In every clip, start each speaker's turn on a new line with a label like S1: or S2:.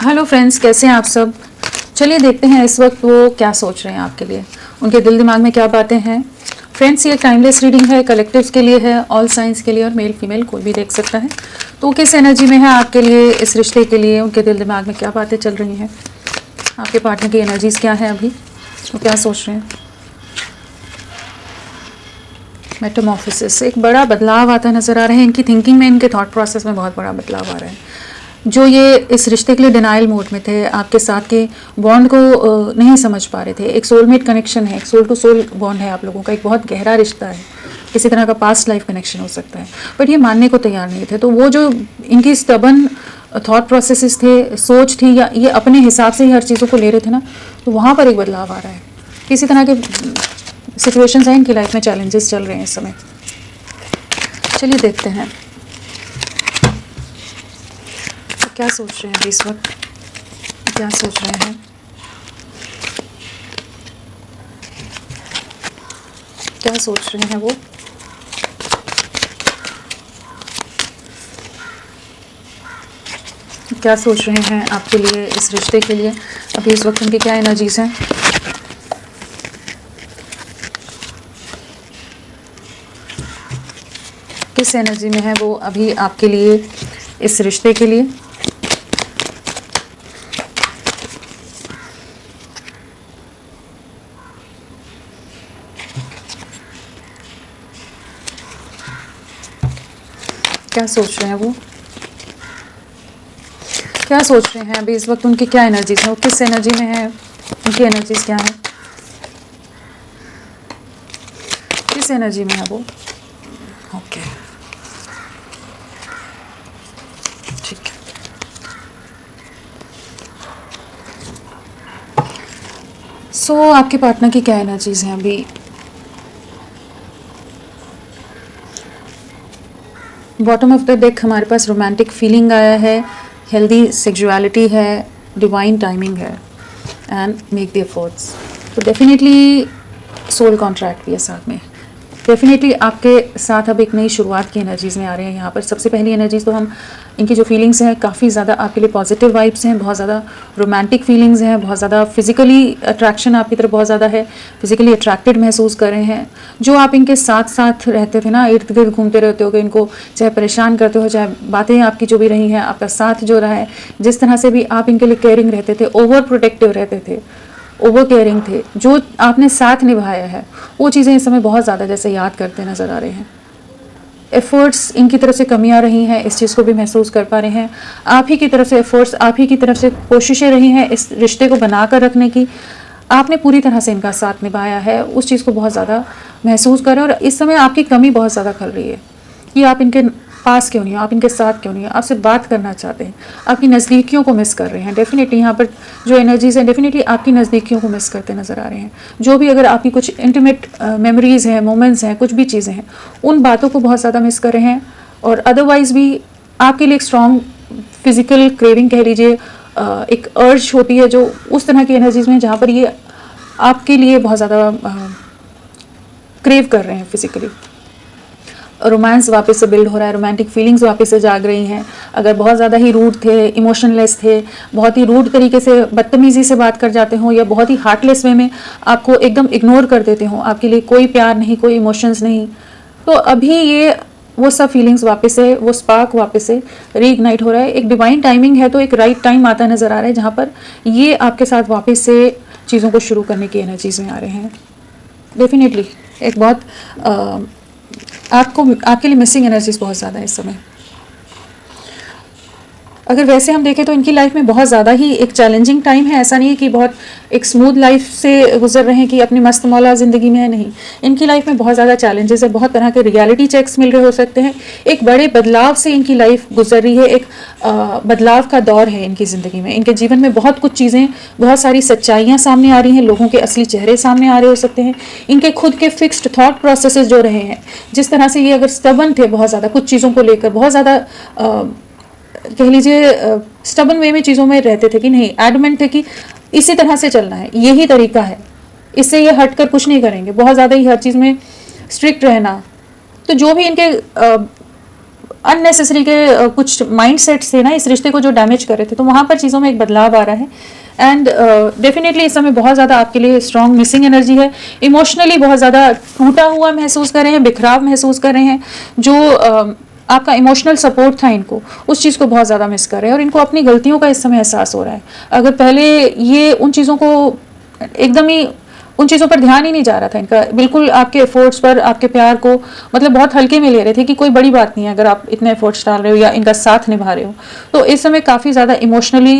S1: Hello friends, कैसे हैं आप सब। चलिए देखते हैं इस वक्त वो क्या सोच रहे हैं आपके लिए, उनके दिल दिमाग में क्या बातें हैं। फ्रेंड्स, ये टाइमलेस रीडिंग है, कलेक्टिव्स के लिए है, ऑल साइंस के लिए, और मेल फीमेल कोई भी देख सकता है। तो किस एनर्जी में है आपके लिए, इस रिश्ते के लिए, उनके दिल दिमाग में क्या बातें चल रही हैं, आपके पार्टनर की एनर्जीज क्या है, अभी वो क्या सोच रहे हैं। मेटामॉर्फोसिस, एक बड़ा बदलाव आता नज़र आ रहा है इनकी थिंकिंग में, इनके थॉट प्रोसेस में बहुत बड़ा बदलाव आ रहा है। जो ये इस रिश्ते के लिए डिनाइल मोड में थे, आपके साथ के बॉन्ड को नहीं समझ पा रहे थे। एक सोलमेट कनेक्शन है, एक सोल टू सोल बॉन्ड है आप लोगों का, एक बहुत गहरा रिश्ता है, किसी तरह का पास्ट लाइफ कनेक्शन हो सकता है, बट ये मानने को तैयार नहीं थे। तो वो जो इनकी स्टबन थॉट प्रोसेसेस थे, सोच थी, या ये अपने हिसाब से ही हर चीज़ों को ले रहे थे ना, तो वहाँ पर एक बदलाव आ रहा है। किसी तरह के सिचुएशंस हैं इनकी लाइफ में, चैलेंजेस चल रहे हैं इस समय। चलिए देखते हैं क्या सोच रहे हैं अभी इस वक्त, क्या सोच रहे हैं, क्या सोच रहे हैं वो। क्या सोच रहे हैं आपके लिए, इस रिश्ते के लिए अभी इस वक्त उनकी क्या एनर्जीज हैं। किस एनर्जी में है वो अभी आपके लिए, इस रिश्ते के लिए। क्या सोच रहे हैं वो, क्या सोच रहे हैं अभी इस वक्त उनकी क्या एनर्जीज है, वो किस एनर्जी में है, उनकी एनर्जीज क्या है, किस एनर्जी में है वो। ओके, ठीक है। सो आपके पार्टनर की क्या एनर्जीज हैं अभी। बॉटम ऑफ द डेक हमारे पास रोमांटिक फीलिंग आया है, हेल्दी सेक्सुअलिटी है, डिवाइन टाइमिंग है, एंड मेक द एफर्ट्स। तो डेफिनेटली सोल कॉन्ट्रैक्ट भी है साथ में। डेफिनेटली आपके साथ अब एक नई शुरुआत की एनर्जीज़ में आ रहे हैं यहाँ पर। सबसे पहली एनर्जीज़ तो हम इनकी जो फीलिंग्स हैं, काफ़ी ज़्यादा आपके लिए पॉजिटिव वाइब्स हैं, बहुत ज़्यादा रोमांटिक फीलिंग्स हैं, बहुत ज़्यादा फिजिकली अट्रैक्शन आपकी तरफ बहुत ज़्यादा है, फिजिकली अट्रैक्टेड महसूस कर रहे हैं। जो आप इनके साथ साथ रहते थे ना, इर्द गिर्द घूमते रहते हो, इनको चाहे परेशान करते हो, चाहे बातें आपकी जो भी रही हैं, आपका साथ जो रहा है, जिस तरह से भी आप इनके लिए केयरिंग रहते थे, ओवर प्रोटेक्टिव रहते थे, ओवर केयरिंग थे, जो आपने साथ निभाया है, वो चीज़ें इस समय बहुत ज़्यादा जैसे याद करते नज़र आ रहे हैं। एफ़र्ट्स इनकी तरफ से कमी आ रही हैं, इस चीज़ को भी महसूस कर पा रहे हैं। आप ही की तरफ से एफ़र्ट्स, आप ही की तरफ से कोशिशें रही हैं इस रिश्ते को बनाकर रखने की। आपने पूरी तरह से इनका साथ निभाया है, उस चीज़ को बहुत ज़्यादा महसूस कर रहे हैं। और इस समय आपकी कमी बहुत ज़्यादा खल रही है कि आप इनके पास क्यों नहीं हो, आप इनके साथ क्यों नहीं हो, आपसे बात करना चाहते हैं, आपकी नज़दीकियों को मिस कर रहे हैं। डेफिनेटली यहाँ पर जो एनर्जीज़ हैं, डेफिनेटली आपकी नज़दीकियों को मिस करते नज़र आ रहे हैं। जो भी अगर आपकी कुछ इंटीमेट मेमोरीज़ हैं, मोमेंट्स हैं, कुछ भी चीज़ें हैं, उन बातों को बहुत ज़्यादा मिस कर रहे हैं। और अदरवाइज़ भी आपके लिए एक स्ट्रॉन्ग फिजिकल क्रेविंग कह लीजिए, एक अर्ज होती है जो उस तरह की एनर्जीज़ में, जहाँ पर ये आपके लिए बहुत ज़्यादा क्रेव कर रहे हैं फिजिकली। रोमांस वापस से बिल्ड हो रहा है, रोमांटिक फीलिंग्स वापस से जाग रही हैं। अगर बहुत ज़्यादा ही रूड थे, इमोशनलेस थे, बहुत ही रूड तरीके से बदतमीज़ी से बात कर जाते हों, या बहुत ही हार्टलेस वे में आपको एकदम इग्नोर कर देते हों, आपके लिए कोई प्यार नहीं, कोई इमोशंस नहीं, तो अभी ये वो सब फीलिंग्स वापस से, वो स्पार्क वापस से रीइग्नाइट हो रहा है। एक डिवाइन टाइमिंग है, तो एक राइट टाइम आता नज़र आ रहा है, जहाँ पर ये आपके साथ वापस से चीज़ों को शुरू करने की एनर्जीज़ में आ रहे हैं। डेफिनेटली एक बहुत आपके लिए मिसिंग एनर्जीज बहुत ज़्यादा है इस समय। अगर वैसे हम देखें तो इनकी लाइफ में बहुत ज़्यादा ही एक चैलेंजिंग टाइम है। ऐसा नहीं है कि बहुत एक स्मूथ लाइफ से गुजर रहे हैं, कि अपनी मस्त मौला ज़िंदगी में है, नहीं। इनकी लाइफ में बहुत ज़्यादा चैलेंजेस है, बहुत तरह के रियलिटी चेक्स मिल रहे हो सकते हैं। एक बड़े बदलाव से इनकी लाइफ गुजर रही है, एक बदलाव का दौर है इनकी ज़िंदगी में। इनके जीवन में बहुत कुछ चीज़ें, बहुत सारी सच्चाइयाँ सामने आ रही हैं, लोगों के असली चेहरे सामने आ रहे हो सकते हैं। इनके खुद के फिक्स्ड थॉट प्रोसेसेस जो रहे हैं, जिस तरह से ये अगर स्टबन थे बहुत ज़्यादा कुछ चीज़ों को लेकर, बहुत ज़्यादा कह लीजिए स्टबन वे में चीज़ों में रहते थे, कि नहीं, एडमेंट थे कि इसी तरह से चलना है, यही तरीका है, इससे ये हटकर कुछ नहीं करेंगे, बहुत ज़्यादा ही हर चीज़ में स्ट्रिक्ट रहना। तो जो भी इनके अननेसेसरी के कुछ माइंडसेट्स थे ना इस रिश्ते को जो डैमेज कर रहे थे, तो वहाँ पर चीज़ों में एक बदलाव आ रहा है। एंड डेफिनेटली इस समय बहुत ज़्यादा आपके लिए स्ट्रॉन्ग मिसिंग एनर्जी है। इमोशनली बहुत ज़्यादा टूटा हुआ महसूस कर रहे हैं, बिखराव महसूस कर रहे हैं। जो आपका इमोशनल सपोर्ट था इनको, उस चीज़ को बहुत ज़्यादा मिस कर रहे हैं और इनको अपनी गलतियों का इस समय एहसास हो रहा है। अगर पहले ये उन चीज़ों को एकदम ही उन चीज़ों पर ध्यान ही नहीं जा रहा था इनका, बिल्कुल आपके एफर्ट्स पर, आपके प्यार को मतलब बहुत हल्के में ले रहे थे कि कोई बड़ी बात नहीं है अगर आप इतने एफर्ट्स डाल रहे हो या इनका साथ निभा रहे हो। तो इस समय काफ़ी ज़्यादा इमोशनली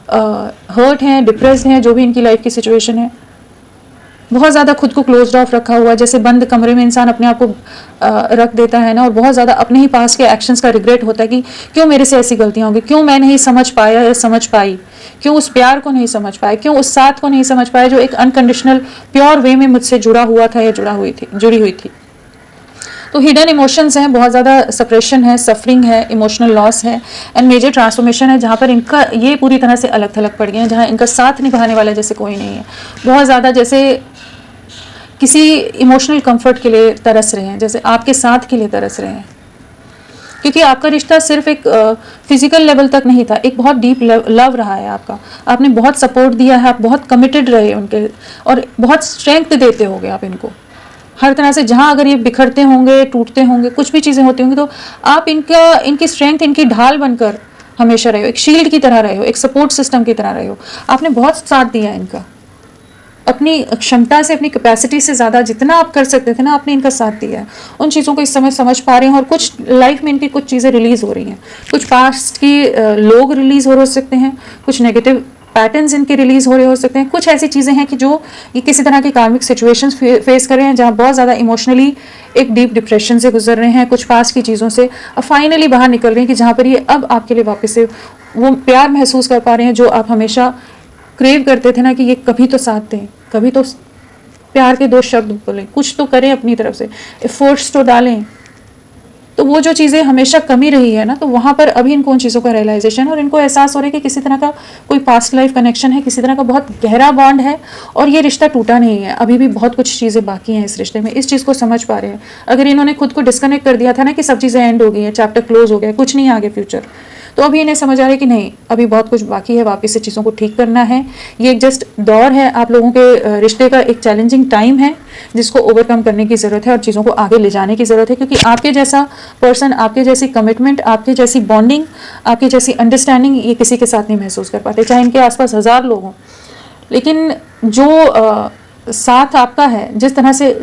S1: हर्ट हैं, डिप्रेस्ड हैं, जो भी इनकी लाइफ की सिचुएशन है। बहुत ज़्यादा खुद को क्लोज ऑफ रखा हुआ है, जैसे बंद कमरे में इंसान अपने आप को रख देता है ना, और बहुत ज़्यादा अपने ही पास के एक्शंस का रिग्रेट होता है कि क्यों मेरे से ऐसी गलतियाँ होंगी, क्यों मैं नहीं समझ पाया या समझ पाई, क्यों उस प्यार को नहीं समझ पाया, क्यों उस साथ को नहीं समझ पाया जो एक अनकंडीशनल प्योर वे में मुझसे जुड़ा हुआ था या जुड़ी हुई थी। तो हिडन इमोशंस हैं, बहुत ज़्यादा सप्रेशन है, सफरिंग है, इमोशनल लॉस है एंड मेजर ट्रांसफॉर्मेशन है, जहाँ पर इनका ये पूरी तरह से अलग थलग पड़ गए हैं, जहाँ इनका साथ निभाने वाला जैसे कोई नहीं है। बहुत ज़्यादा जैसे किसी इमोशनल कंफर्ट के लिए तरस रहे हैं, जैसे आपके साथ के लिए तरस रहे हैं, क्योंकि आपका रिश्ता सिर्फ एक फिजिकल लेवल तक नहीं था, एक बहुत डीप लव रहा है आपका। आपने बहुत सपोर्ट दिया है, आप बहुत कमिटेड रहे उनके और बहुत स्ट्रेंथ देते होगे आप इनको हर तरह से। जहाँ अगर ये बिखरते होंगे, टूटते होंगे, कुछ भी चीज़ें होती होंगी, तो आप इनकी स्ट्रेंथ, इनकी ढाल बनकर हमेशा रहे हो, एक शील्ड की तरह रहे हो, एक सपोर्ट सिस्टम की तरह रहे हो। आपने बहुत साथ दिया इनका, अपनी क्षमता से, अपनी कैपेसिटी से ज़्यादा जितना आप कर सकते थे ना, आपने इनका साथ दिया है। उन चीज़ों को इस समय समझ पा रहे हैं और कुछ लाइफ में इनकी कुछ चीज़ें रिलीज़ हो रही हैं, कुछ पास्ट की लोग रिलीज़ हो सकते हैं, कुछ नेगेटिव पैटर्न्स इनके रिलीज हो रहे हो सकते हैं, कुछ ऐसी चीज़ें हैं कि जो ये किसी तरह की कार्मिक सिचुएशंस फेस कर रहे हैं, जहाँ बहुत ज़्यादा इमोशनली एक डीप डिप्रेशन से गुजर रहे हैं, कुछ पास की चीज़ों से अब फाइनली बाहर निकल रहे हैं, कि जहाँ पर ये अब आपके लिए वापस से वो प्यार महसूस कर पा रहे हैं जो आप हमेशा क्रेव करते थे ना, कि ये कभी तो साथ दें, कभी तो प्यार के दो शब्द बोलें, कुछ तो करें अपनी तरफ से, एफर्ट्स तो डालें। तो वो जो चीज़ें हमेशा कमी रही है ना, तो वहाँ पर अभी इनको उन चीज़ों का रियलाइजेशन और इनको एहसास हो रहा है कि किसी तरह का कोई पास्ट लाइफ कनेक्शन है, किसी तरह का बहुत गहरा बॉन्ड है और ये रिश्ता टूटा नहीं है, अभी भी बहुत कुछ चीज़ें बाकी हैं इस रिश्ते में। इस चीज़ को समझ पा रहे हैं। अगर इन्होंने खुद को डिस्कनेक्ट कर दिया था ना कि सब चीज़ें एंड हो गई हैं, चैप्टर क्लोज हो गया, कुछ नहीं आगे फ्यूचर, तो अभी इन्हें समझ आ रहा है कि नहीं, अभी बहुत कुछ बाकी है, वापस से चीज़ों को ठीक करना है। ये एक जस्ट दौर है, आप लोगों के रिश्ते का एक चैलेंजिंग टाइम है जिसको ओवरकम करने की ज़रूरत है और चीज़ों को आगे ले जाने की ज़रूरत है, क्योंकि आपके जैसा पर्सन, आपके जैसी कमिटमेंट, आपके जैसी बॉन्डिंग, आपकी जैसी अंडरस्टैंडिंग ये किसी के साथ नहीं महसूस कर पाते, चाहे इनके आसपास 1000 लोग हों। लेकिन जो साथ आपका है, जिस तरह से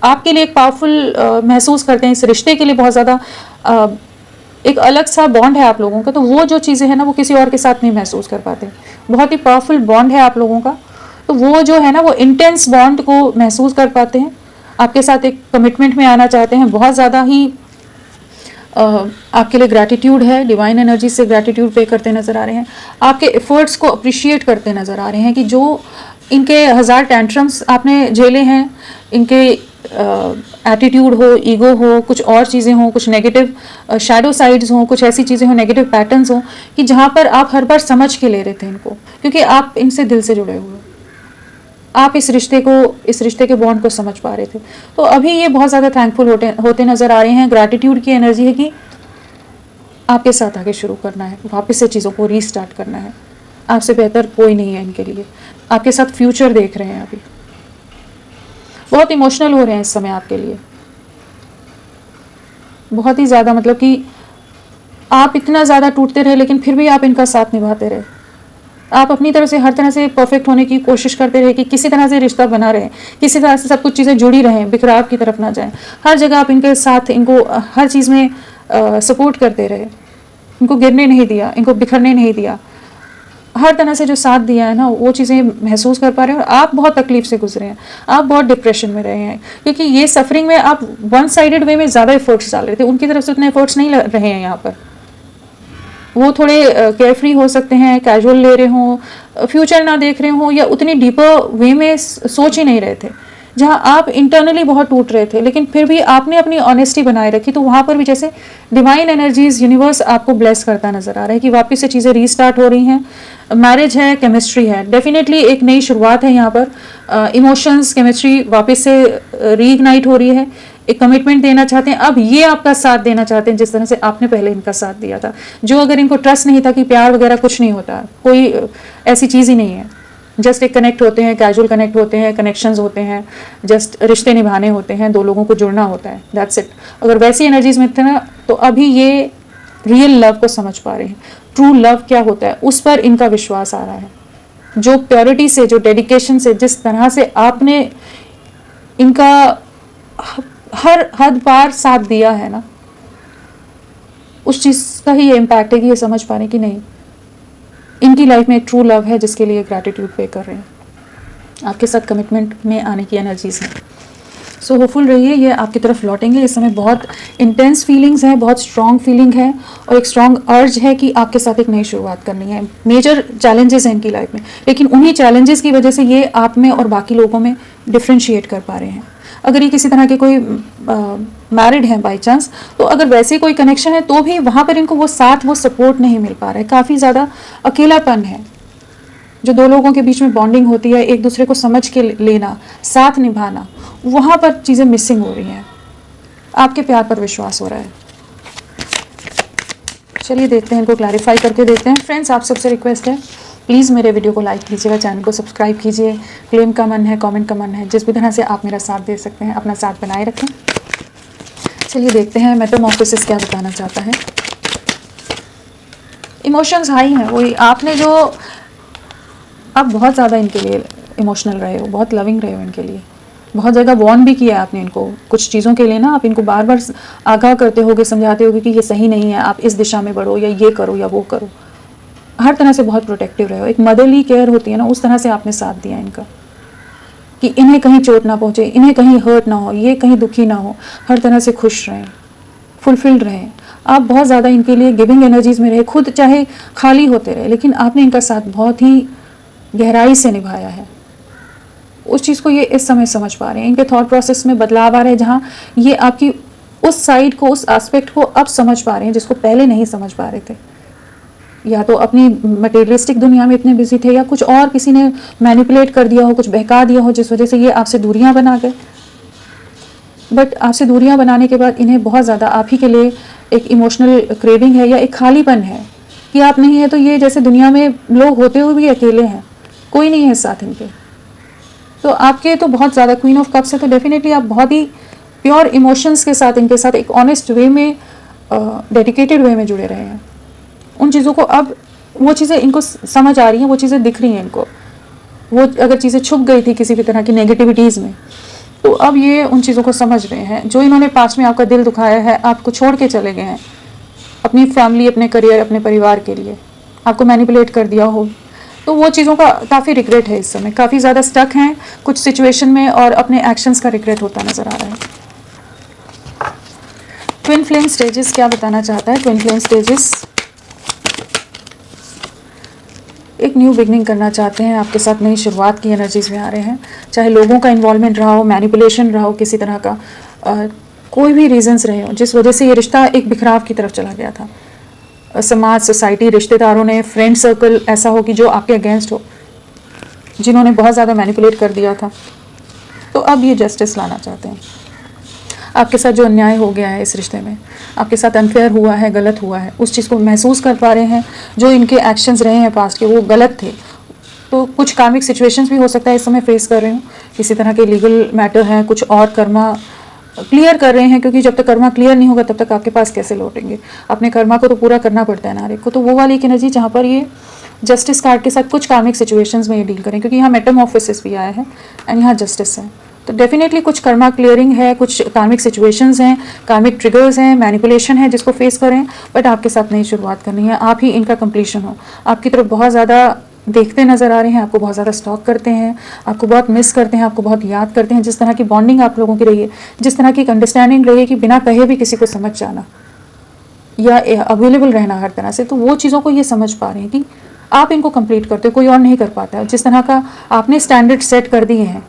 S1: आपके लिए एक पावरफुल महसूस करते हैं, इस रिश्ते के लिए बहुत ज़्यादा एक अलग सा बॉन्ड है आप लोगों का, तो वो जो चीज़ें हैं ना, वो किसी और के साथ नहीं महसूस कर पाते। बहुत ही पावरफुल बॉन्ड है आप लोगों का, तो वो जो है ना, वो इंटेंस बॉन्ड को महसूस कर पाते हैं, आपके साथ एक कमिटमेंट में आना चाहते हैं, बहुत ज़्यादा ही आपके लिए ग्रैटिट्यूड है, डिवाइन एनर्जी से ग्रैटिट्यूड पे करते नज़र आ रहे हैं, आपके एफर्ट्स को अप्रिशिएट करते नज़र आ रहे हैं, कि जो इनके 1000 टेंट्रम्स आपने झेले हैं, इनके एटीट्यूड हो, ईगो हो, कुछ और चीज़ें हों, कुछ नेगेटिव शैडो साइड्स हों, कुछ ऐसी चीज़ें हों, नेगेटिव पैटर्न्स हों, कि जहाँ पर आप हर बार समझ के ले रहे थे इनको, क्योंकि आप इनसे दिल से जुड़े हुए, आप इस रिश्ते के बॉन्ड को समझ पा रहे थे। तो अभी ये बहुत ज़्यादा थैंकफुल होते नज़र आ रहे हैं। ग्रैटिट्यूड की एनर्जी है कि आपके साथ आगे शुरू करना है, वापस से चीज़ों को रीस्टार्ट करना है। आपसे बेहतर कोई नहीं है इनके लिए, आपके साथ फ्यूचर देख रहे हैं। अभी बहुत इमोशनल हो रहे हैं इस समय आपके लिए, बहुत ही ज़्यादा, मतलब कि आप इतना ज़्यादा टूटते रहे लेकिन फिर भी आप इनका साथ निभाते रहे। आप अपनी तरफ से हर तरह से परफेक्ट होने की कोशिश करते रहे, कि किसी तरह से रिश्ता बना रहे, किसी तरह से सब कुछ चीज़ें जुड़ी रहें, बिखराव की तरफ ना जाएं। हर जगह आप इनके साथ, इनको हर चीज़ में सपोर्ट करते रहे, इनको गिरने नहीं दिया, इनको बिखरने नहीं दिया, हर तरह से जो साथ दिया है ना, वो चीज़ें महसूस कर पा रहे हैं। और आप बहुत तकलीफ से गुजरे हैं, आप बहुत डिप्रेशन में रहे हैं, क्योंकि ये सफरिंग में आप वन साइडेड वे में ज़्यादा एफर्ट्स डाल रहे थे, उनकी तरफ से उतने एफर्ट्स नहीं रहे हैं। यहाँ पर वो थोड़े केयरफ्री हो सकते हैं, कैजुअल ले रहे हों, फ्यूचर ना देख रहे हों, या उतनी डीपर वे में सोच ही नहीं रहे थे। जहाँ आप इंटरनली बहुत टूट रहे थे लेकिन फिर भी आपने अपनी ऑनेस्टी बनाए रखी, तो वहाँ पर भी जैसे डिवाइन एनर्जीज, यूनिवर्स आपको ब्लेस करता नजर आ रहा है, कि वापस से चीज़ें रीस्टार्ट हो रही हैं। मैरिज है, केमिस्ट्री है, डेफिनेटली एक नई शुरुआत है यहाँ पर। इमोशंस, केमिस्ट्री वापस से रीइग्नाइट हो रही है। एक कमिटमेंट देना चाहते हैं, अब ये आपका साथ देना चाहते हैं जिस तरह से आपने पहले इनका साथ दिया था। जो अगर इनको ट्रस्ट नहीं था कि प्यार वगैरह कुछ नहीं होता, कोई ऐसी चीज़ ही नहीं है, जस्ट एक कनेक्ट होते हैं, कैजुअल कनेक्ट होते हैं, कनेक्शंस होते हैं, जस्ट रिश्ते निभाने होते हैं, दो लोगों को जुड़ना होता है, दैट्स इट। अगर वैसी एनर्जीज में थे ना, तो अभी ये रियल लव को समझ पा रहे हैं, ट्रू लव क्या होता है उस पर इनका विश्वास आ रहा है। जो प्योरिटी से, जो डेडिकेशन से, जिस तरह से आपने इनका हर हद पार साथ दिया है ना, उस चीज़ का ही ये इम्पैक्ट है कि ये समझ पा रहे हैं कि नहीं, इनकी लाइफ में एक ट्रू लव है जिसके लिए ग्रैटिट्यूड पे कर रहे हैं। आपके साथ कमिटमेंट में आने की एनर्जीज हैं। सो होपफुल रहिए, ये आपकी तरफ लौटेंगे। इस समय बहुत इंटेंस फीलिंग्स हैं, बहुत स्ट्रॉन्ग फीलिंग है और एक स्ट्रॉन्ग अर्ज है कि आपके साथ एक नई शुरुआत करनी है। मेजर चैलेंजेस हैं इनकी लाइफ में, लेकिन उन्हीं चैलेंजेस की वजह से ये आप में और बाकी लोगों में डिफ्रेंशिएट कर पा रहे हैं। अगर ये किसी तरह के कोई मैरिड हैं बाई चांस, तो अगर वैसे कोई कनेक्शन है तो भी वहाँ पर इनको वो साथ, वो सपोर्ट नहीं मिल पा रहा है। काफ़ी ज़्यादा अकेलापन है। जो दो लोगों के बीच में बॉन्डिंग होती है, एक दूसरे को समझ के लेना, साथ निभाना, वहाँ पर चीज़ें मिसिंग हो रही हैं। आपके प्यार पर विश्वास हो रहा है। चलिए देखते हैं, इनको क्लैरिफाई करके देखते हैं। फ्रेंड्स, आप सबसे रिक्वेस्ट है, प्लीज़ मेरे वीडियो को लाइक कीजिएगा, चैनल को सब्सक्राइब कीजिए। क्लेम का मन है, कमेंट का मन है, जिस भी तरह से आप मेरा साथ दे सकते हैं, अपना साथ बनाए रखें। चलिए देखते हैं मेटामॉर्फोसिस क्या बताना चाहता है। इमोशंस हाई हैं, वही आपने जो, आप बहुत ज़्यादा इनके लिए इमोशनल रहे हो, बहुत लविंग रहे हो इनके लिए, बहुत जगह वॉर्न भी किया है आपने इनको कुछ चीज़ों के लिए ना। आप इनको बार बार आगाह करते होगे, समझाते होगे कि ये सही नहीं है, आप इस दिशा में बढ़ो, या ये करो या वो करो। हर तरह से बहुत प्रोटेक्टिव रहे हो, एक मदरली केयर होती है ना, उस तरह से आपने साथ दिया इनका, कि इन्हें कहीं चोट ना पहुँचे, इन्हें कहीं हर्ट ना हो, ये कहीं दुखी ना हो, हर तरह से खुश रहें, फुलफिल्ड रहें। आप बहुत ज़्यादा इनके लिए गिविंग एनर्जीज में रहे, खुद चाहे खाली होते रहे, लेकिन आपने इनका साथ बहुत ही गहराई से निभाया है। उस चीज़ को ये इस समय समझ पा रहे हैं। इनके थॉट प्रोसेस में बदलाव आ रहे हैं, जहाँ ये आपकी उस साइड को, उस एस्पेक्ट को अब समझ पा रहे हैं जिसको पहले नहीं समझ पा रहे थे। या तो अपनी मटेरियलिस्टिक दुनिया में इतने बिजी थे, या कुछ और किसी ने मैनिपुलेट कर दिया हो, कुछ बहका दिया हो, जिस वजह से ये आपसे दूरियां बना गए। बट आपसे दूरियां बनाने के बाद इन्हें बहुत ज़्यादा आप ही के लिए एक इमोशनल क्रेविंग है, या एक खालीपन है कि आप नहीं है तो ये जैसे दुनिया में लोग होते हुए भी अकेले हैं, कोई नहीं है साथ इनके। तो आपके तो बहुत ज़्यादा क्वीन ऑफ कप्स है, तो डेफिनेटली आप बहुत ही प्योर इमोशंस के साथ इनके साथ एक ऑनेस्ट वे में, डेडिकेटेड वे में जुड़े रहे हैं। उन चीज़ों को अब वो चीज़ें इनको समझ आ रही हैं, वो चीज़ें दिख रही हैं इनको। वो अगर चीज़ें छुप गई थी किसी भी तरह की नेगेटिविटीज़ में, तो अब ये उन चीज़ों को समझ रहे हैं। जो इन्होंने पास्ट में आपका दिल दुखाया है, आपको छोड़ के चले गए हैं अपनी फैमिली, अपने करियर, अपने परिवार के लिए, आपको मैनिपुलेट कर दिया हो, तो वो चीज़ों का काफ़ी रिग्रेट है इस समय। काफ़ी ज़्यादा स्टक हैं कुछ सिचुएशन में और अपने एक्शंस का रिग्रेट होता नज़र आ रहा है। ट्विन फ्लेम स्टेजेस क्या बताना चाहता है? ट्विन फ्लेम स्टेजेस एक न्यू बिगनिंग करना चाहते हैं, आपके साथ नई शुरुआत की एनर्जीज में आ रहे हैं। चाहे लोगों का इन्वॉल्वमेंट रहा हो, मैनिपुलेशन रहा हो, किसी तरह का कोई भी रीजंस रहे हो जिस वजह से ये रिश्ता एक बिखराव की तरफ चला गया था। समाज, सोसाइटी, रिश्तेदारों ने, फ्रेंड सर्कल ऐसा हो कि जो आपके अगेंस्ट हो, जिन्होंने बहुत ज़्यादा मैनिपुलेट कर दिया था, तो अब ये जस्टिस लाना चाहते हैं। आपके साथ जो अन्याय हो गया है इस रिश्ते में, आपके साथ अनफेयर हुआ है, गलत हुआ है, उस चीज़ को महसूस कर पा रहे हैं। जो इनके एक्शंस रहे हैं पास्ट के, वो गलत थे। तो कुछ कार्मिक सिचुएशंस भी हो सकता है इस समय फेस कर रहे हो, किसी तरह के लीगल मैटर हैं, कुछ और कर्मा क्लियर कर रहे हैं, क्योंकि जब तक कर्मा क्लियर नहीं होगा तब तक आपके पास कैसे लौटेंगे। अपने कर्मा को तो पूरा करना पड़ता है ना हर एक को। तो वो वाली एक एनर्जी जहाँ पर ये जस्टिस कार्ड के साथ कुछ कार्मिक सिचुएशंस में ये डील करें, क्योंकि यहाँ मेटामॉर्फोसिस भी आया है एंड यहाँ जस्टिस है। तो डेफिनेटली कुछ कर्मा क्लियरिंग है, कुछ कार्मिक सिचुएशंस हैं, कार्मिक ट्रिगर्स हैं, मैनिपुलेशन है जिसको फेस करें। बट आपके साथ नई शुरुआत करनी है, आप ही इनका कंप्लीशन हो। आपकी तरफ बहुत ज़्यादा देखते नज़र आ रहे हैं, आपको बहुत ज़्यादा स्टॉक करते हैं, आपको बहुत मिस करते हैं, आपको बहुत याद करते हैं। जिस तरह की बॉन्डिंग आप लोगों की रही है, जिस तरह की एक अंडरस्टैंडिंग रही है कि बिना कहे भी किसी को समझ जाना या अवेलेबल रहना हर तरह से, तो वो चीज़ों को ये समझ पा रहे हैं कि आप इनको कंप्लीट करते हो, कोई और नहीं कर पाता है। जिस तरह का आपने स्टैंडर्ड सेट कर दिए हैं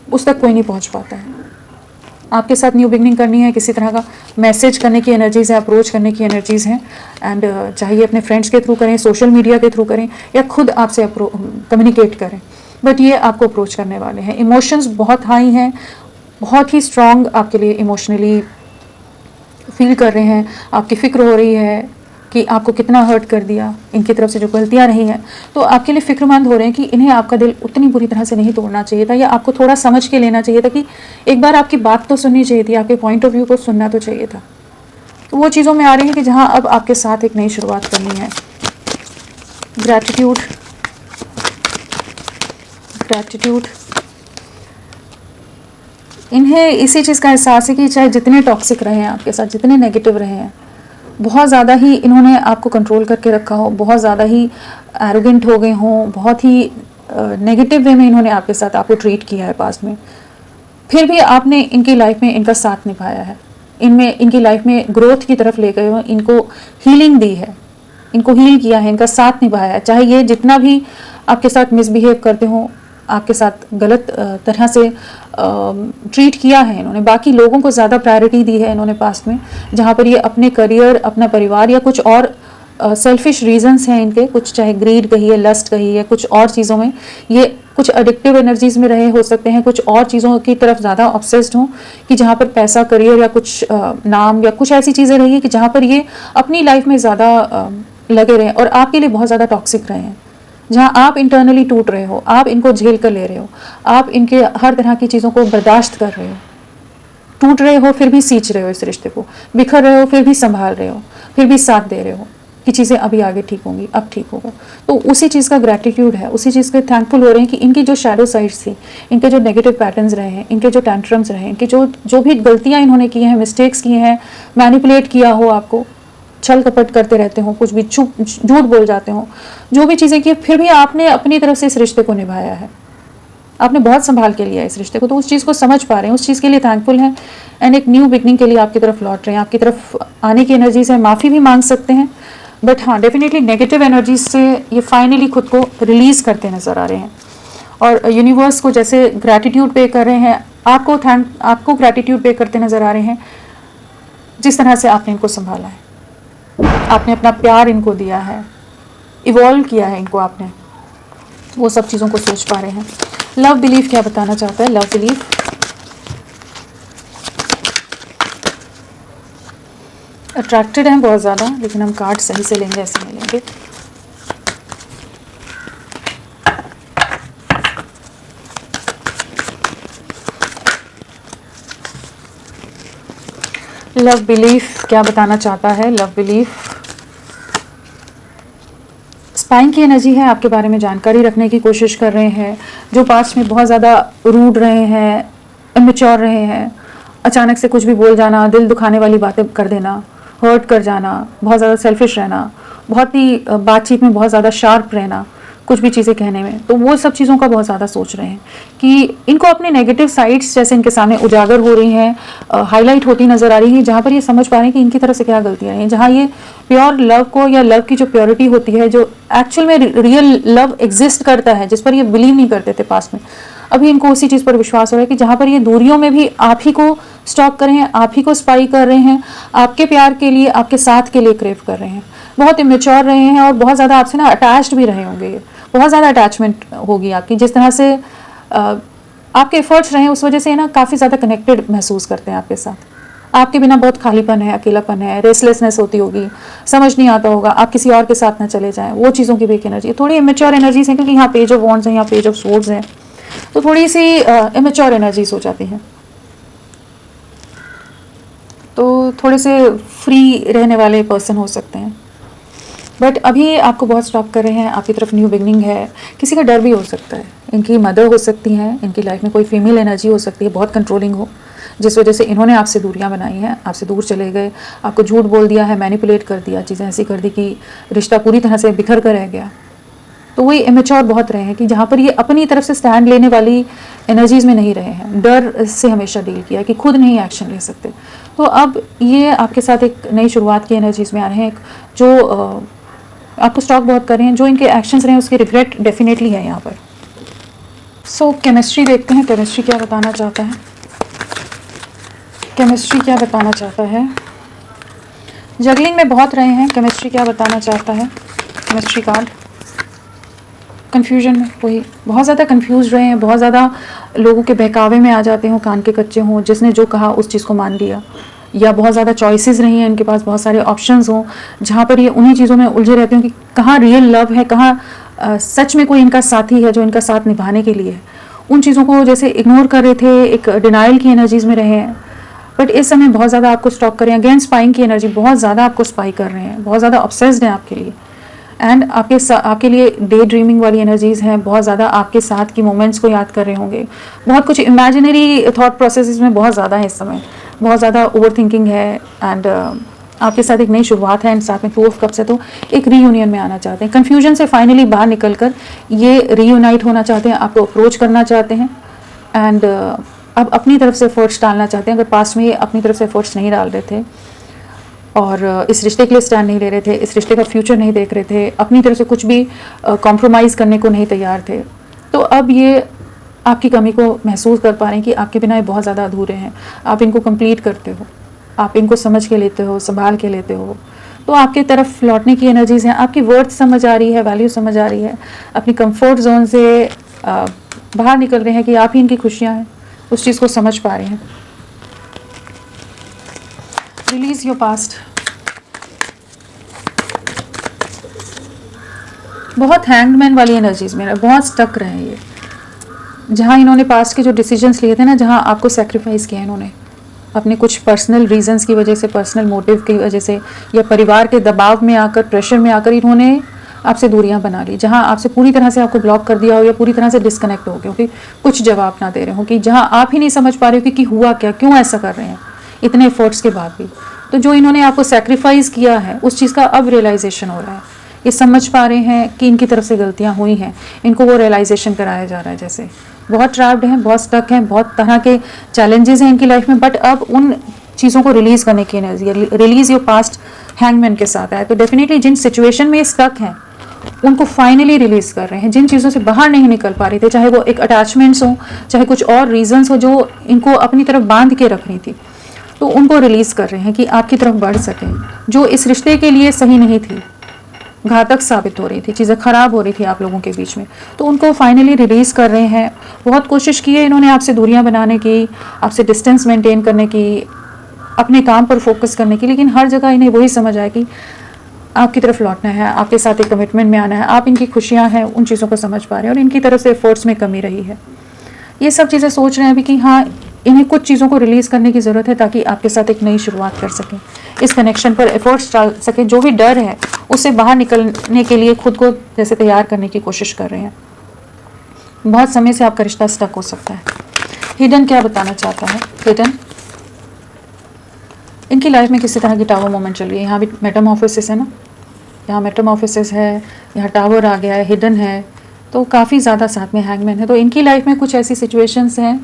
S1: उस तक कोई नहीं पहुँच पाता है। आपके साथ न्यू बिगनिंग करनी है, किसी तरह का मैसेज करने की एनर्जीज़ है, अप्रोच करने की एनर्जीज़ हैं। एंड चाहिए अपने फ्रेंड्स के थ्रू करें, सोशल मीडिया के थ्रू करें, या खुद आपसे कम्युनिकेट करें, बट ये आपको अप्रोच करने वाले हैं। इमोशंस बहुत हाई हैं, बहुत ही स्ट्रॉन्ग आपके लिए इमोशनली फील कर रहे हैं, आपकी फ़िक्र हो रही है कि आपको कितना हर्ट कर दिया, इनकी तरफ से जो गलतियां रही हैं, तो आपके लिए फ़िक्रमंद हो रहे हैं कि इन्हें आपका दिल उतनी बुरी तरह से नहीं तोड़ना चाहिए था, या आपको थोड़ा समझ के लेना चाहिए था कि एक बार आपकी बात तो सुननी चाहिए थी, आपके पॉइंट ऑफ व्यू को सुनना तो चाहिए था। तो वो चीज़ों में आ रही है कि जहाँ अब आपके साथ एक नई शुरुआत करनी है। ग्रैटिट्यूड, ग्रैटिट्यूड, इन्हें इसी चीज़ का एहसास है कि चाहे जितने टॉक्सिक रहे हैं आपके साथ, जितने नेगेटिव रहे हैं, बहुत ज़्यादा ही इन्होंने आपको कंट्रोल करके रखा हो, बहुत ज़्यादा ही एरोगेंट हो गए हों, बहुत ही नेगेटिव वे में इन्होंने आपके साथ आपको ट्रीट किया है पास्ट में, फिर भी आपने इनकी लाइफ में इनका साथ निभाया है, इनमें इनकी लाइफ में ग्रोथ की तरफ ले गए हो, इनको हीलिंग दी है, इनको हील किया है, इनका साथ निभाया है। चाहे ये जितना भी आपके साथ मिसबिहेव करते हो, आपके साथ गलत तरह से ट्रीट किया है, इन्होंने बाकी लोगों को ज़्यादा प्रायोरिटी दी है इन्होंने पास्ट में, जहाँ पर ये अपने करियर, अपना परिवार या कुछ और सेल्फिश रीजंस हैं इनके, कुछ चाहे ग्रीड कहिए, लस्ट कहिए, कुछ और चीज़ों में ये कुछ एडिक्टिव एनर्जीज में रहे हो सकते हैं, कुछ और चीज़ों की तरफ ज़्यादा ऑब्सेस्ड हों कि जहाँ पर पैसा, करियर या कुछ नाम या कुछ ऐसी चीज़ें रही है कि जहाँ पर ये अपनी लाइफ में ज़्यादा लगे रहे और आपके लिए बहुत ज़्यादा टॉक्सिक रहे हैं, जहाँ आप इंटरनली टूट रहे हो, आप इनको झेल कर ले रहे हो, आप इनके हर तरह की चीज़ों को बर्दाश्त कर रहे हो, टूट रहे हो फिर भी सींच रहे हो इस रिश्ते को, बिखर रहे हो फिर भी संभाल रहे हो, फिर भी साथ दे रहे हो कि चीज़ें अभी आगे ठीक होंगी, अब ठीक होगा। तो उसी चीज़ का ग्रैटिट्यूड है, उसी चीज़ के थैंकफुल हो रहे हैं कि इनकी जो शैडो साइड्स थी, इनके जो नेगेटिव पैटर्न्स रहे हैं, इनके जो टैंट्रम्स रहे हैं, इनके जो भी गलतियाँ इन्होंने की हैं, मिस्टेक्स किए हैं, मैनिपुलेट किया हो आपको, छल कपट करते रहते हो, कुछ भी झूठ बोल जाते हो, जो भी चीज़ें की, फिर भी आपने अपनी तरफ से इस रिश्ते को निभाया है, आपने बहुत संभाल के लिया इस रिश्ते को, तो उस चीज़ को समझ पा रहे हैं, उस चीज़ के लिए थैंकफुल हैं एंड एक न्यू बिगनिंग के लिए आपकी तरफ लौट रहे हैं, आपकी तरफ आने की एनर्जी से माफ़ी भी मांग सकते हैं, बट हाँ डेफिनेटली नेगेटिव एनर्जीज से ये फाइनली खुद को रिलीज़ करते नज़र आ रहे हैं और यूनिवर्स को जैसे ग्रैटिट्यूड पे कर रहे हैं, आपको ग्रैटिट्यूड पे करते नज़र आ रहे हैं, जिस तरह से आपने इनको संभाला है, आपने अपना प्यार इनको दिया है, इवॉल्व किया है इनको आपने, वो सब चीज़ों को सोच पा रहे हैं। लव बिलीफ क्या बताना चाहता है? लव बिलीफ, अट्रैक्टेड हैं बहुत ज़्यादा, लेकिन हम कार्ड सही से लेंगे, ऐसे नहीं लेंगे। लव बिलीफ क्या बताना चाहता है? लव बिलीफ स्पाइंग की एनर्जी है, आपके बारे में जानकारी रखने की कोशिश कर रहे हैं, जो पास्ट में बहुत ज़्यादा रूड रहे हैं, इमेच्योर रहे हैं, अचानक से कुछ भी बोल जाना, दिल दुखाने वाली बातें कर देना, हर्ट कर जाना, बहुत ज़्यादा सेल्फिश रहना, बहुत ही बातचीत में बहुत ज़्यादा शार्प रहना, कुछ भी चीज़ें कहने में, तो वो सब चीज़ों का बहुत ज़्यादा सोच रहे हैं कि इनको अपने नेगेटिव साइड्स जैसे इनके सामने उजागर हो रही हैं, हाईलाइट होती नज़र आ रही है, जहाँ पर ये समझ पा रहे हैं कि इनकी तरफ से क्या गलतियाँ हैं, जहाँ ये प्योर लव को या लव की जो प्योरिटी होती है, जो एक्चुअल में रियल लव एग्जिस्ट करता है, जिस पर ये बिलीव नहीं करते थे पास्ट में, अभी इनको उसी चीज़ पर विश्वास हो रहा है कि जहाँ पर ये दूरियों में भी आप ही को स्टॉक कर रहे हैं, आप ही को स्पाई कर रहे हैं, आपके प्यार के लिए, आपके साथ के लिए क्रेव कर रहे हैं, बहुत इमेच्योर रहे हैं और बहुत ज़्यादा आपसे ना अटैच्ड भी रहे होंगे, बहुत ज़्यादा अटैचमेंट होगी आपकी, जिस तरह से आपके एफर्ट्स रहे हैं उस वजह से ना काफ़ी ज़्यादा कनेक्टेड महसूस करते हैं आपके साथ, आपके बिना बहुत खालीपन है, अकेलापन है, रेस्टलेसनेस होती होगी, समझ नहीं आता होगा, आप किसी और के साथ ना चले जाएं, वो चीज़ों की भी एक एनर्जी, थोड़ी इमेच्योर एनर्जीज हैं क्योंकि यहाँ पेज ऑफ वॉन्ड्स है, यहाँ पेज ऑफ सोर्ड्स है, तो थोड़ी सी इमेच्योर एनर्जीज हो जाती हैं, तो थोड़े से फ्री रहने वाले पर्सन हो सकते हैं, बट अभी आपको बहुत स्टॉप कर रहे हैं, आपकी तरफ न्यू बिगनिंग है, किसी का डर भी हो सकता है, इनकी मदर हो सकती हैं, इनकी लाइफ में कोई फीमेल एनर्जी हो सकती है, बहुत कंट्रोलिंग हो, जिस वजह से इन्होंने आपसे दूरियां बनाई हैं, आपसे दूर चले गए, आपको झूठ बोल दिया है, मैनिपुलेट कर दिया, चीज़ें ऐसी कर दी कि रिश्ता पूरी तरह से बिखर कर रह गया, तो वही इमेच्योर बहुत रहे हैं कि जहाँ पर ये अपनी तरफ से स्टैंड लेने वाली एनर्जीज में नहीं रहे हैं, डर से हमेशा डील किया कि खुद नहीं एक्शन ले सकते, तो अब ये आपके साथ एक नई शुरुआत की एनर्जीज में आ रहे हैं, जो आपको स्टॉक बहुत कर रहे हैं, जो इनके एक्शंस रहे हैं उसके रिग्रेट डेफिनेटली है यहाँ पर। सो केमिस्ट्री देखते हैं, केमिस्ट्री क्या बताना चाहता है, केमिस्ट्री क्या बताना चाहता है, जगलिंग में बहुत रहे हैं, केमिस्ट्री क्या बताना चाहता है, केमिस्ट्री कार्ड, कन्फ्यूजन में, वही बहुत ज़्यादा कन्फ्यूज रहे हैं, बहुत ज़्यादा लोगों के बहकावे में आ जाते हों, कान के कच्चे हों, जिसने जो कहा उस चीज़ को मान लिया, या बहुत ज़्यादा चॉइसेस नहीं हैं इनके पास, बहुत सारे ऑप्शंस हों, जहाँ पर ये उन्हीं चीज़ों में उलझे रहते हों कि कहाँ रियल लव है, कहाँ सच में कोई इनका साथी है जो इनका साथ निभाने के लिए है। उन चीज़ों को जैसे इग्नोर कर रहे थे, एक डिनाइल की एनर्जीज़ में रहे हैं, बट इस समय बहुत ज़्यादा आपको स्टॉक कर रहे हैं। अगेन स्पाइंग की एनर्जी, बहुत ज़्यादा आपको स्पाई कर रहे हैं, बहुत ज़्यादा ऑब्सेस्ड हैं आपके लिए, एंड आपके लिए डे ड्रीमिंग वाली एनर्जीज़ हैं, बहुत ज़्यादा आपके साथ की मोमेंट्स को याद कर रहे होंगे, बहुत कुछ इमेजिनरी थॉट प्रोसेसेस में बहुत ज़्यादा है इस समय, बहुत ज़्यादा ओवर थिंकिंग है, एंड आपके साथ एक नई शुरुआत है, एंड साथ में 2 ऑफ कप्स है, तो एक रीयूनियन में आना चाहते हैं, कन्फ्यूजन से फाइनली बाहर निकल कर ये रीयूनाइट होना चाहते हैं, आपको अप्रोच करना चाहते हैं, एंड अब अपनी तरफ से एफर्ट्स डालना चाहते हैं। अगर पास्ट में ये अपनी तरफ से एफर्ट्स नहीं डाल रहे थे और इस रिश्ते के लिए स्टैंड नहीं ले रहे थे, इस रिश्ते का फ्यूचर नहीं देख रहे थे, अपनी तरफ से कुछ भी कॉम्प्रोमाइज़ करने को नहीं तैयार थे, तो अब ये आपकी कमी को महसूस कर पा रहे हैं कि आपके बिना ये बहुत ज़्यादा अधूरे हैं, आप इनको कंप्लीट करते हो, आप इनको समझ के लेते हो, संभाल के लेते हो, तो आपकी तरफ लौटने की एनर्जीज़ हैं, आपकी वर्थ समझ आ रही है, वैल्यू समझ आ रही है, अपनी कंफर्ट जोन से बाहर निकल रहे हैं कि आप ही इनकी खुशियाँ हैं, उस चीज़ को समझ पा रहे हैं। Release your past. बहुत हैंगमैन वाली एनर्जीज में बहुत स्टक रहे हैं ये, जहाँ इन्होंने पास्ट के जो डिसीजंस लिए थे ना, जहाँ आपको सेक्रीफाइस किया इन्होंने अपने कुछ पर्सनल रीजंस की वजह से, पर्सनल मोटिव की वजह से, या परिवार के दबाव में आकर, प्रेशर में आकर इन्होंने आपसे दूरियां बना ली, जहां आपसे पूरी तरह से आपको ब्लॉक कर दिया हो या पूरी तरह से डिस्कनेक्ट हो गए हो कि कुछ जवाब ना दे रहे हो, कि जहां आप ही नहीं समझ पा रहे हो कि हुआ क्या, क्यों ऐसा कर रहे हैं इतने एफर्ट्स के बाद भी। तो जो इन्होंने आपको सेक्रीफाइस किया है उस चीज़ का अब रियलाइजेशन हो रहा है, ये समझ पा रहे हैं कि इनकी तरफ से गलतियाँ हुई हैं, इनको वो रियलाइजेशन कराया जा रहा है। जैसे बहुत ट्रैप्ड हैं, बहुत स्टक हैं, बहुत तरह के चैलेंजेस हैं इनकी लाइफ में, बट अब उन चीज़ों को रिलीज़ करने की energy, release your past hangman के साथ आया। तो डेफिनेटली जिन सिचुएशन में ये स्टक हैं उनको फाइनली रिलीज कर रहे हैं, जिन चीज़ों से बाहर नहीं निकल पा रही थी, चाहे वो एक अटैचमेंट्स हो, चाहे कुछ और रीजंस हो जो इनको अपनी तरफ बांध के रख रही थी, तो उनको रिलीज कर रहे हैं कि आपकी तरफ बढ़ सकें। जो इस रिश्ते के लिए सही नहीं थी, घातक साबित हो रही थी, चीज़ें ख़राब हो रही थी आप लोगों के बीच में, तो उनको फाइनली रिलीज़ कर रहे हैं। बहुत कोशिश की है इन्होंने आपसे दूरियां बनाने की, आपसे डिस्टेंस मेंटेन करने की, अपने काम पर फोकस करने की, लेकिन हर जगह इन्हें वही समझ आया कि आपकी तरफ लौटना है, आपके साथ एक कमिटमेंट में आना है, आप इनकी खुशियाँ हैं उन चीज़ों को समझ पा रहे हैं, और इनकी तरफ से एफर्ट्स में कमी रही है। ये सब चीज़ें सोच रहे हैं अभी कि हाँ, इन्हें कुछ चीज़ों को रिलीज़ करने की ज़रूरत है ताकि आपके साथ एक नई शुरुआत कर सकें, इस कनेक्शन पर एफर्ट्स डाल सकें। जो भी डर है उससे बाहर निकलने के लिए खुद को जैसे तैयार करने की कोशिश कर रहे हैं। बहुत समय से आपका रिश्ता स्टक हो सकता है। हिडन क्या बताना चाहता है? हिडन इनकी लाइफ में किसी तरह की टावर मोमेंट चल रही है। यहाँ भी मेटामॉर्फोसिस है ना, यहाँ मेटामॉर्फोसिस है, यहाँ टावर आ गया है, हिडन है, तो काफ़ी ज़्यादा साथ में हैंगमैन है। तो इनकी लाइफ में कुछ ऐसी सिचुएशंस हैं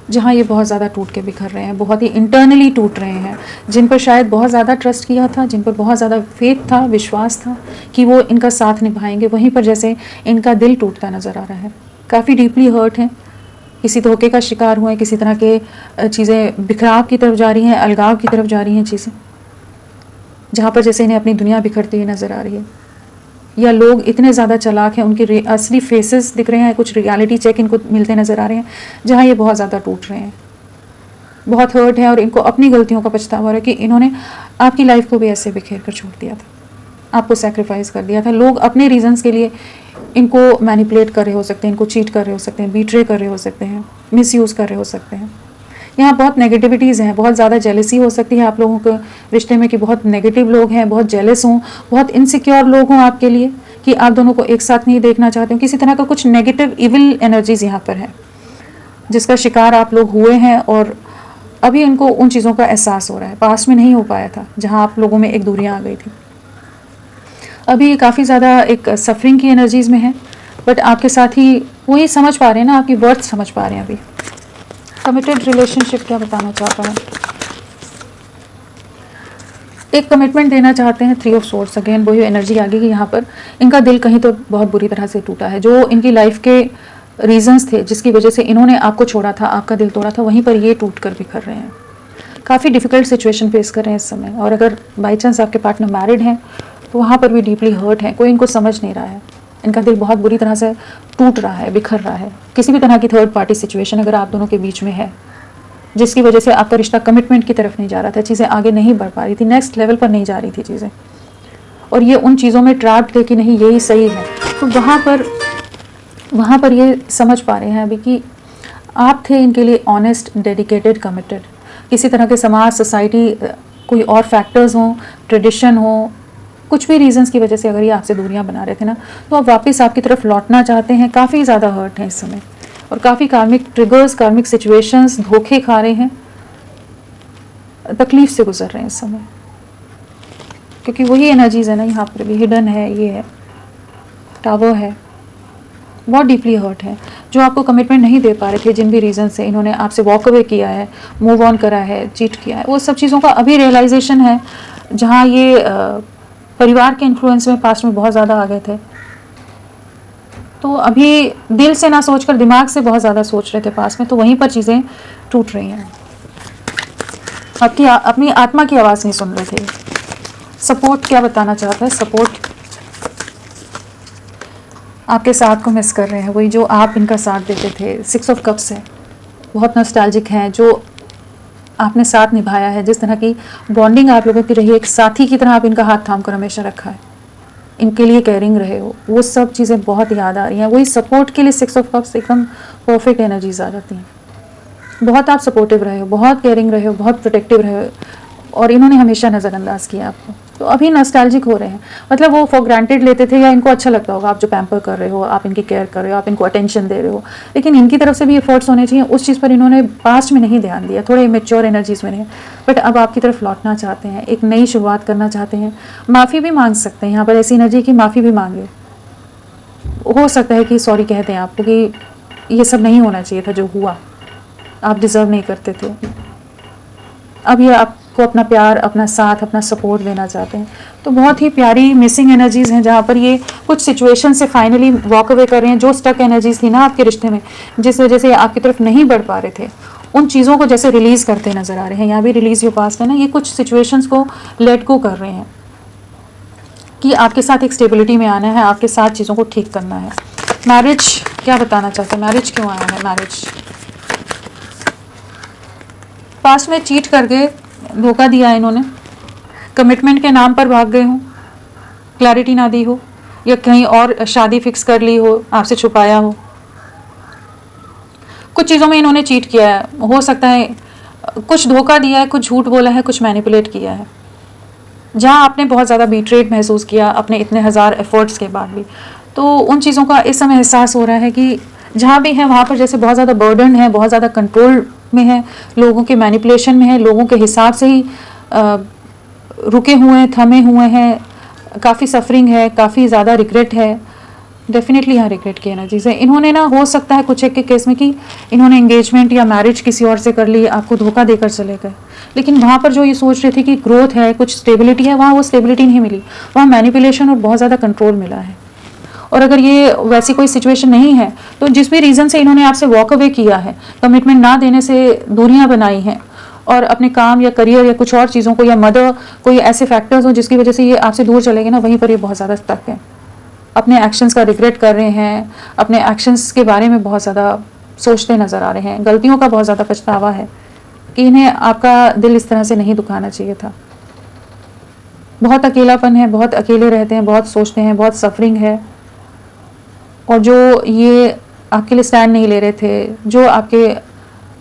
S1: जहाँ ये बहुत ज़्यादा टूट के बिखर रहे हैं, बहुत ही इंटरनली टूट रहे हैं, जिन पर शायद बहुत ज़्यादा ट्रस्ट किया था, जिन पर बहुत ज़्यादा फेथ था, विश्वास था कि वो इनका साथ निभाएंगे, वहीं पर जैसे इनका दिल टूटता नज़र आ रहा है। काफ़ी डीपली हर्ट हैं, किसी धोखे का शिकार हुए, किसी तरह के चीज़ें बिखराव की तरफ जा रही हैं, अलगाव की तरफ जा रही हैं चीज़ें, जहाँ पर जैसे इन्हें अपनी दुनिया बिखरती हुई नज़र आ रही है, या लोग इतने ज़्यादा चालाक हैं, उनके असली फेसेस दिख रहे हैं, कुछ रियलिटी चेक इनको मिलते नज़र आ रहे हैं, जहाँ ये बहुत ज़्यादा टूट रहे हैं, बहुत हर्ट है, और इनको अपनी गलतियों का पछतावा हो रहा है कि इन्होंने आपकी लाइफ को भी ऐसे बिखेर कर छोड़ दिया था, आपको सेक्रीफाइस कर दिया था। लोग अपने रीजंस के लिए इनको मैनिपुलेट कर रहे हो सकते हैं, इनको चीट कर रहे हो सकते हैं, बीट्रे कर रहे हो सकते हैं, मिसयूज़ कर रहे हो सकते हैं। यहाँ बहुत नेगेटिविटीज़ हैं, बहुत ज़्यादा जेलसी हो सकती है आप लोगों के रिश्ते में कि बहुत नेगेटिव लोग हैं, बहुत जेलस हों, बहुत इनसिक्योर लोग हों आपके लिए कि आप दोनों को एक साथ नहीं देखना चाहते हो। किसी तरह का कुछ नेगेटिव इविल एनर्जीज़ यहाँ पर है जिसका शिकार आप लोग हुए हैं, और अभी उनको उन चीज़ों का एहसास हो रहा है। पास्ट में नहीं हो पाया था जहाँ आप लोगों में एक दूरियाँ आ गई थी। अभी काफ़ी ज़्यादा एक सफरिंग की एनर्जीज़ में है, बट आपके साथ ही वही समझ पा रहे हैं ना, आपकी वर्थ समझ पा रहे हैं। अभी कमिटेड रिलेशनशिप क्या बताना चाहता है? एक कमिटमेंट देना चाहते हैं, 3 ऑफ सोर्ड्स। अगेन वही एनर्जी आ गई कि यहाँ पर इनका दिल कहीं तो बहुत बुरी तरह से टूटा है। जो इनकी लाइफ के रीजंस थे जिसकी वजह से इन्होंने आपको छोड़ा था, आपका दिल तोड़ा था, वहीं पर ये टूट कर बिखर रहे हैं। काफ़ी डिफ़िकल्ट सिचुएशन फेस कर रहे हैं इस समय, और अगर बाई चांस आपके पार्टनर मैरिड हैं तो वहाँ पर भी डीपली हर्ट है, कोई इनको समझ नहीं रहा है। इनका दिल बहुत बुरी तरह से टूट रहा है, बिखर रहा है। किसी भी तरह की थर्ड पार्टी सिचुएशन अगर आप दोनों के बीच में है, जिसकी वजह से आपका रिश्ता कमिटमेंट की तरफ नहीं जा रहा था, चीज़ें आगे नहीं बढ़ पा रही थी, नेक्स्ट लेवल पर नहीं जा रही थी चीज़ें, और ये उन चीज़ों में ट्रैप्ड थे कि नहीं यही सही है, तो वहाँ पर ये समझ पा रहे हैं अभी कि आप थे इनके लिए ऑनेस्ट, डेडिकेटेड, कमिटेड। किसी तरह के समाज, सोसाइटी, कोई और फैक्टर्स हों, ट्रेडिशन हो, कुछ भी रीजंस की वजह से अगर ये आपसे दूरियां बना रहे थे ना, तो आप वापस आपकी तरफ लौटना चाहते हैं। काफ़ी ज़्यादा हर्ट हैं इस समय, और काफ़ी कार्मिक ट्रिगर्स, कार्मिक सिचुएशंस, धोखे खा रहे हैं, तकलीफ से गुजर रहे हैं इस समय, क्योंकि वही एनर्जीज है ना, यहाँ पर भी हिडन है, ये है, टावर है, बहुत डीपली हर्ट है। जो आपको कमिटमेंट नहीं दे पा रहे थे, जिन भी रीज़न से इन्होंने आपसे वॉक अवे किया है, मूव ऑन करा है, चीट किया है, वो सब चीज़ों का अभी रियलाइजेशन है। जहाँ ये परिवार के इन्फ्लुएंस में पास्ट में बहुत ज़्यादा आ गए थे, तो अभी दिल से ना सोचकर दिमाग से बहुत ज़्यादा सोच रहे थे पास्ट में, तो वहीं पर चीज़ें टूट रही हैं। अपनी आत्मा की आवाज़ नहीं सुन रहे थे। सपोर्ट क्या बताना चाहता है? सपोर्ट आपके साथ को मिस कर रहे हैं, वही जो आप इनका साथ देते थे। 6 ऑफ कप्स है, बहुत नॉस्टैल्जिक हैं, जो आपने साथ निभाया है, जिस तरह की बॉन्डिंग आप लोगों की रही है, एक साथी की तरह आप इनका हाथ थाम कर हमेशा रखा है, इनके लिए केयरिंग रहे हो, वो सब चीज़ें बहुत याद आ रही हैं। वही सपोर्ट के लिए 6 ऑफ कप्स एकदम परफेक्ट एनर्जीज आ जाती हैं। बहुत आप सपोर्टिव रहे हो, बहुत केयरिंग रहे हो, बहुत प्रोटेक्टिव रहे हो, और इन्होंने हमेशा नज़रअंदाज किया आपको, तो अभी नॉस्टैल्जिक हो रहे हैं। मतलब वो फॉर ग्रांटेड लेते थे, या इनको अच्छा लगता होगा आप जो पैम्पर कर रहे हो, आप इनकी केयर कर रहे हो, आप इनको अटेंशन दे रहे हो, लेकिन इनकी तरफ से भी एफर्ट्स होने चाहिए। उस चीज़ पर इन्होंने पास्ट में नहीं ध्यान दिया, थोड़े इमेच्योर एनर्जीज में रहे, बट अब आपकी तरफ लौटना चाहते हैं, एक नई शुरुआत करना चाहते हैं। माफ़ी भी मांग सकते हैं, यहाँ पर ऐसी एनर्जी की माफ़ी भी मांगे, हो सकता है कि सॉरी कहते हैं आपको कि ये सब नहीं होना चाहिए था जो हुआ, आप डिज़र्व नहीं करते थे। अब ये आपको अपना प्यार, अपना साथ, अपना सपोर्ट देना चाहते हैं। तो बहुत ही प्यारी मिसिंग एनर्जीज़ हैं, जहाँ पर ये कुछ सिचुएशन से फाइनली वॉक अवे कर रहे हैं। जो स्टक एनर्जीज़ थी ना आपके रिश्ते में, जिस वजह से आपकी तरफ नहीं बढ़ पा रहे थे, उन चीज़ों को जैसे रिलीज़ करते नज़र आ रहे हैं। यहाँ भी रिलीज़ योर पास्ट है ना, ये कुछ सिचुएशंस को लेट गो कर रहे हैं कि आपके साथ एक स्टेबिलिटी में आना है, आपके साथ चीज़ों को ठीक करना है। मैरिज क्या बताना चाहते हैं? मैरिज क्यों आया है? मैरिज पास्ट में चीट करके धोखा दिया है इन्होंने, कमिटमेंट के नाम पर भाग गए हो, क्लैरिटी ना दी हो, या कहीं और शादी फिक्स कर ली हो, आपसे छुपाया हो। कुछ चीज़ों में इन्होंने चीट किया है, हो सकता है कुछ धोखा दिया है, कुछ झूठ बोला है, कुछ मैनिपुलेट किया है, जहाँ आपने बहुत ज़्यादा बीट्रेड महसूस किया अपने इतने हज़ार एफर्ट्स के बाद भी। तो उन चीज़ों का इस समय एहसास हो रहा है कि जहाँ भी है वहाँ पर जैसे बहुत ज़्यादा बर्डन है, बहुत ज़्यादा कंट्रोल में है, लोगों के मैनिपुलेशन में है, लोगों के हिसाब से ही रुके हुए हैं, थमे हुए हैं, काफ़ी सफरिंग है, काफ़ी ज़्यादा रिग्रेट है। डेफिनेटली यहाँ रिग्रेट की एनर्जीज है। इन्होंने ना, हो सकता है कुछ एक के केस में कि इन्होंने एंगेजमेंट या मैरिज किसी और से कर ली, आपको धोखा देकर चले गए, लेकिन वहाँ पर जो ये सोच रहे थे कि ग्रोथ है, कुछ स्टेबिलिटी है, वहाँ वो स्टेबिलिटी नहीं मिली, वहाँ मैनिपुलेशन और बहुत ज़्यादा कंट्रोल मिला है। और अगर ये वैसी कोई सिचुएशन नहीं है, तो जिस भी रीज़न से इन्होंने आपसे वॉक अवे किया है, कमिटमेंट ना देने से दूरियां बनाई हैं, और अपने काम या करियर या कुछ और चीज़ों को, या मदर, कोई ऐसे फैक्टर्स हो जिसकी वजह से ये आपसे दूर चले गए ना, वहीं पर ये बहुत ज़्यादा स्टक है। अपने एक्शंस का रिग्रेट कर रहे हैं, अपने एक्शंस के बारे में बहुत ज़्यादा सोचते नज़र आ रहे हैं, गलतियों का बहुत ज़्यादा पछतावा है कि इन्हें आपका दिल इस तरह से नहीं दुखाना चाहिए था। बहुत अकेलापन है, बहुत अकेले रहते हैं, बहुत सोचते हैं, बहुत सफरिंग है, और जो ये आपके लिए स्टैंड नहीं ले रहे थे, जो आपके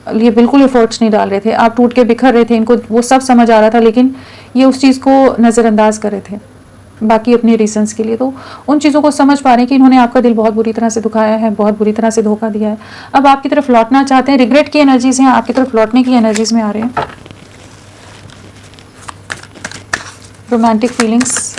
S1: लिए बिल्कुल एफर्ट्स नहीं डाल रहे थे, आप टूट के बिखर रहे थे, इनको वो सब समझ आ रहा था, लेकिन ये उस चीज़ को नज़रअंदाज कर रहे थे बाकी अपने रीजंस के लिए। तो उन चीज़ों को समझ पा रहे हैं कि इन्होंने आपका दिल बहुत बुरी तरह से दुखाया है, बहुत बुरी तरह से धोखा दिया है। अब आपकी तरफ लौटना चाहते हैं, रिग्रेट की एनर्जीज हैं, आपकी तरफ लौटने की एनर्जीज में आ रहे हैं। रोमांटिक फीलिंग्स,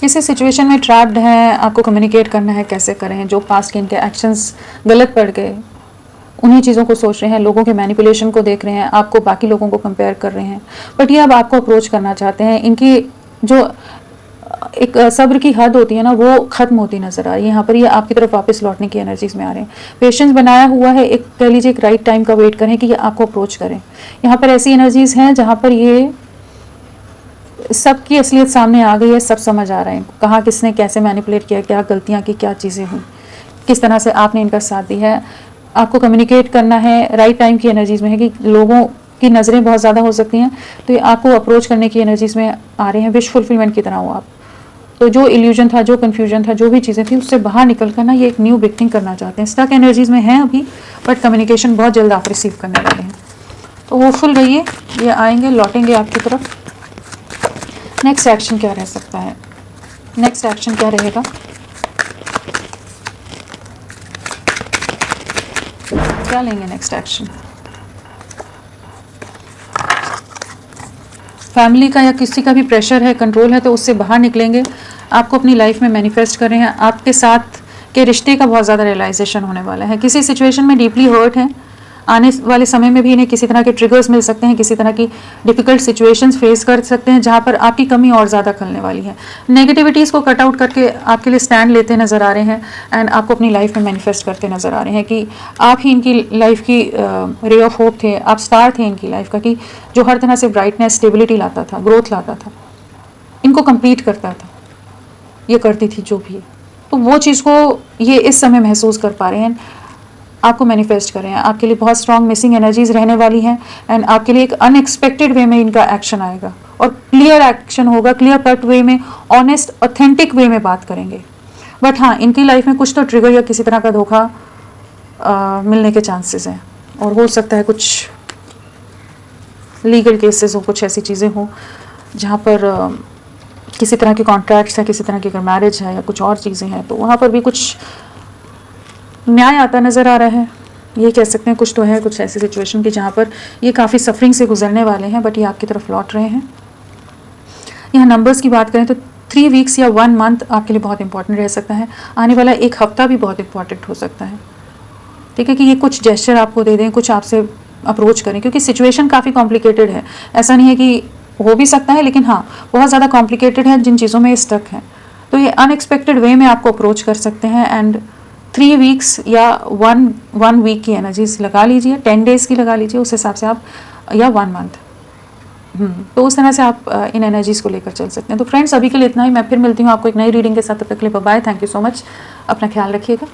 S1: किसी सिचुएशन में ट्रैप्ड हैं, आपको कम्युनिकेट करना है, कैसे करें। जो पास्ट के इनके एक्शंस गलत पड़ गए, उन्हीं चीज़ों को सोच रहे हैं, लोगों के मैनिपुलेशन को देख रहे हैं, आपको बाकी लोगों को कंपेयर कर रहे हैं, बट ये अब आपको अप्रोच करना चाहते हैं। इनकी जो एक सब्र की हद होती है ना, वो ख़त्म होती नज़र आ रही है। यहाँ पर ये आपकी तरफ वापस लौटने की एनर्जीज में आ रहे हैं। पेशेंस बनाया हुआ है, एक कह लीजिए एक राइट टाइम का वेट करें कि ये आपको अप्रोच करें। यहाँ पर ऐसी एनर्जीज हैं जहाँ पर ये सबकी असलियत सामने आ गई है, सब समझ आ रहे हैं कहाँ किसने कैसे मैनिपुलेट किया, क्या गलतियाँ की, क्या चीज़ें हुई, किस तरह से आपने इनका साथ दिया है। आपको कम्युनिकेट करना है, राइट टाइम की एनर्जीज़ में है कि लोगों की नज़रें बहुत ज़्यादा हो सकती हैं, तो ये आपको अप्रोच करने की एनर्जीज़ में आ रहे हैं, विश फुलफिलमेंट की तरह हो आप। तो जो इल्यूजन था, जो कन्फ्यूजन था, जो भी चीज़ें थी, उससे बाहर निकल कर ना ये एक न्यू बिगनिंग करना चाहते हैं। स्टक एनर्जीज़ में हैं अभी, बट कम्युनिकेशन बहुत जल्द आप रिसीव करने वाले हैं। तो होपफुल रहिए, ये आएंगे, लौटेंगे आपकी तरफ। नेक्स्ट एक्शन क्या रह सकता है, नेक्स्ट एक्शन क्या रहेगा, क्या लेंगे नेक्स्ट एक्शन? फैमिली का या किसी का भी प्रेशर है, कंट्रोल है, तो उससे बाहर निकलेंगे। आपको अपनी लाइफ में मैनिफेस्ट कर रहे हैं, आपके साथ के रिश्ते का बहुत ज़्यादा रियलाइजेशन होने वाला है। किसी सिचुएशन में डीपली हर्ट है, आने वाले समय में भी इन्हें किसी तरह के ट्रिगर्स मिल सकते हैं, किसी तरह की डिफ़िकल्ट सिचुएशंस फेस कर सकते हैं जहाँ पर आपकी कमी और ज़्यादा खलने वाली है। नेगेटिविटीज़ को कट आउट करके आपके लिए स्टैंड लेते नज़र आ रहे हैं एंड आपको अपनी लाइफ में मैनिफेस्ट करते नज़र आ रहे हैं कि आप ही इनकी लाइफ की रे ऑफ होप थे, आप स्टार थे इनकी लाइफ का, कि जो हर तरह से ब्राइटनेस, स्टेबिलिटी लाता था, ग्रोथ लाता था, इनको कंप्लीट करता था, ये करती थी जो भी। तो वो चीज़ को ये इस समय महसूस कर पा रहे हैं, आपको मैनिफेस्ट कर रहे हैं। आपके लिए बहुत स्ट्रॉन्ग मिसिंग एनर्जीज रहने वाली हैं एंड आपके लिए एक अनएक्सपेक्टेड वे में इनका एक्शन आएगा और क्लियर एक्शन होगा, क्लियर कट वे में, ऑनेस्ट ऑथेंटिक वे में बात करेंगे। बट हाँ, इनकी लाइफ में कुछ तो ट्रिगर या किसी तरह का धोखा मिलने के चांसेस हैं और हो सकता है कुछ लीगल केसेस हो, कुछ ऐसी चीज़ें हों जहाँ पर किसी तरह के कॉन्ट्रैक्ट्स हैं, किसी तरह की अगर मैरिज है या कुछ और चीज़ें हैं तो वहाँ पर भी कुछ न्याय आता नज़र आ रहा है। ये कह सकते हैं कुछ तो है, कुछ ऐसी सिचुएशन की जहाँ पर ये काफ़ी सफरिंग से गुजरने वाले हैं, बट ये आपकी तरफ लौट रहे हैं। यहाँ नंबर्स की बात करें तो 3 वीक्स या 1 मंथ आपके लिए बहुत इंपॉर्टेंट रह सकता है। आने वाला एक हफ्ता भी बहुत इंपॉर्टेंट हो सकता है। ठीक है, कि ये कुछ जेस्चर आपको दे दें, कुछ आपसे अप्रोच करें, क्योंकि सिचुएशन काफ़ी कॉम्प्लिकेटेड है। ऐसा नहीं है कि हो भी सकता है, लेकिन हाँ बहुत ज़्यादा कॉम्प्लिकेटेड है जिन चीज़ों में स्टक है। तो ये अनएक्सपेक्टेड वे में आपको अप्रोच कर सकते हैं एंड 3 वीक्स या 1 वीक की एनर्जीज लगा लीजिए, 10 डेज़ की लगा लीजिए उस हिसाब से आप, या 1 मंथ। तो उस तरह से आप इन एनर्जीज़ को लेकर चल सकते हैं। तो फ्रेंड्स, अभी के लिए इतना ही। मैं फिर मिलती हूँ आपको एक नई रीडिंग के साथ। तब तक के लिए bye, thank you so much, अपना ख्याल रखिएगा।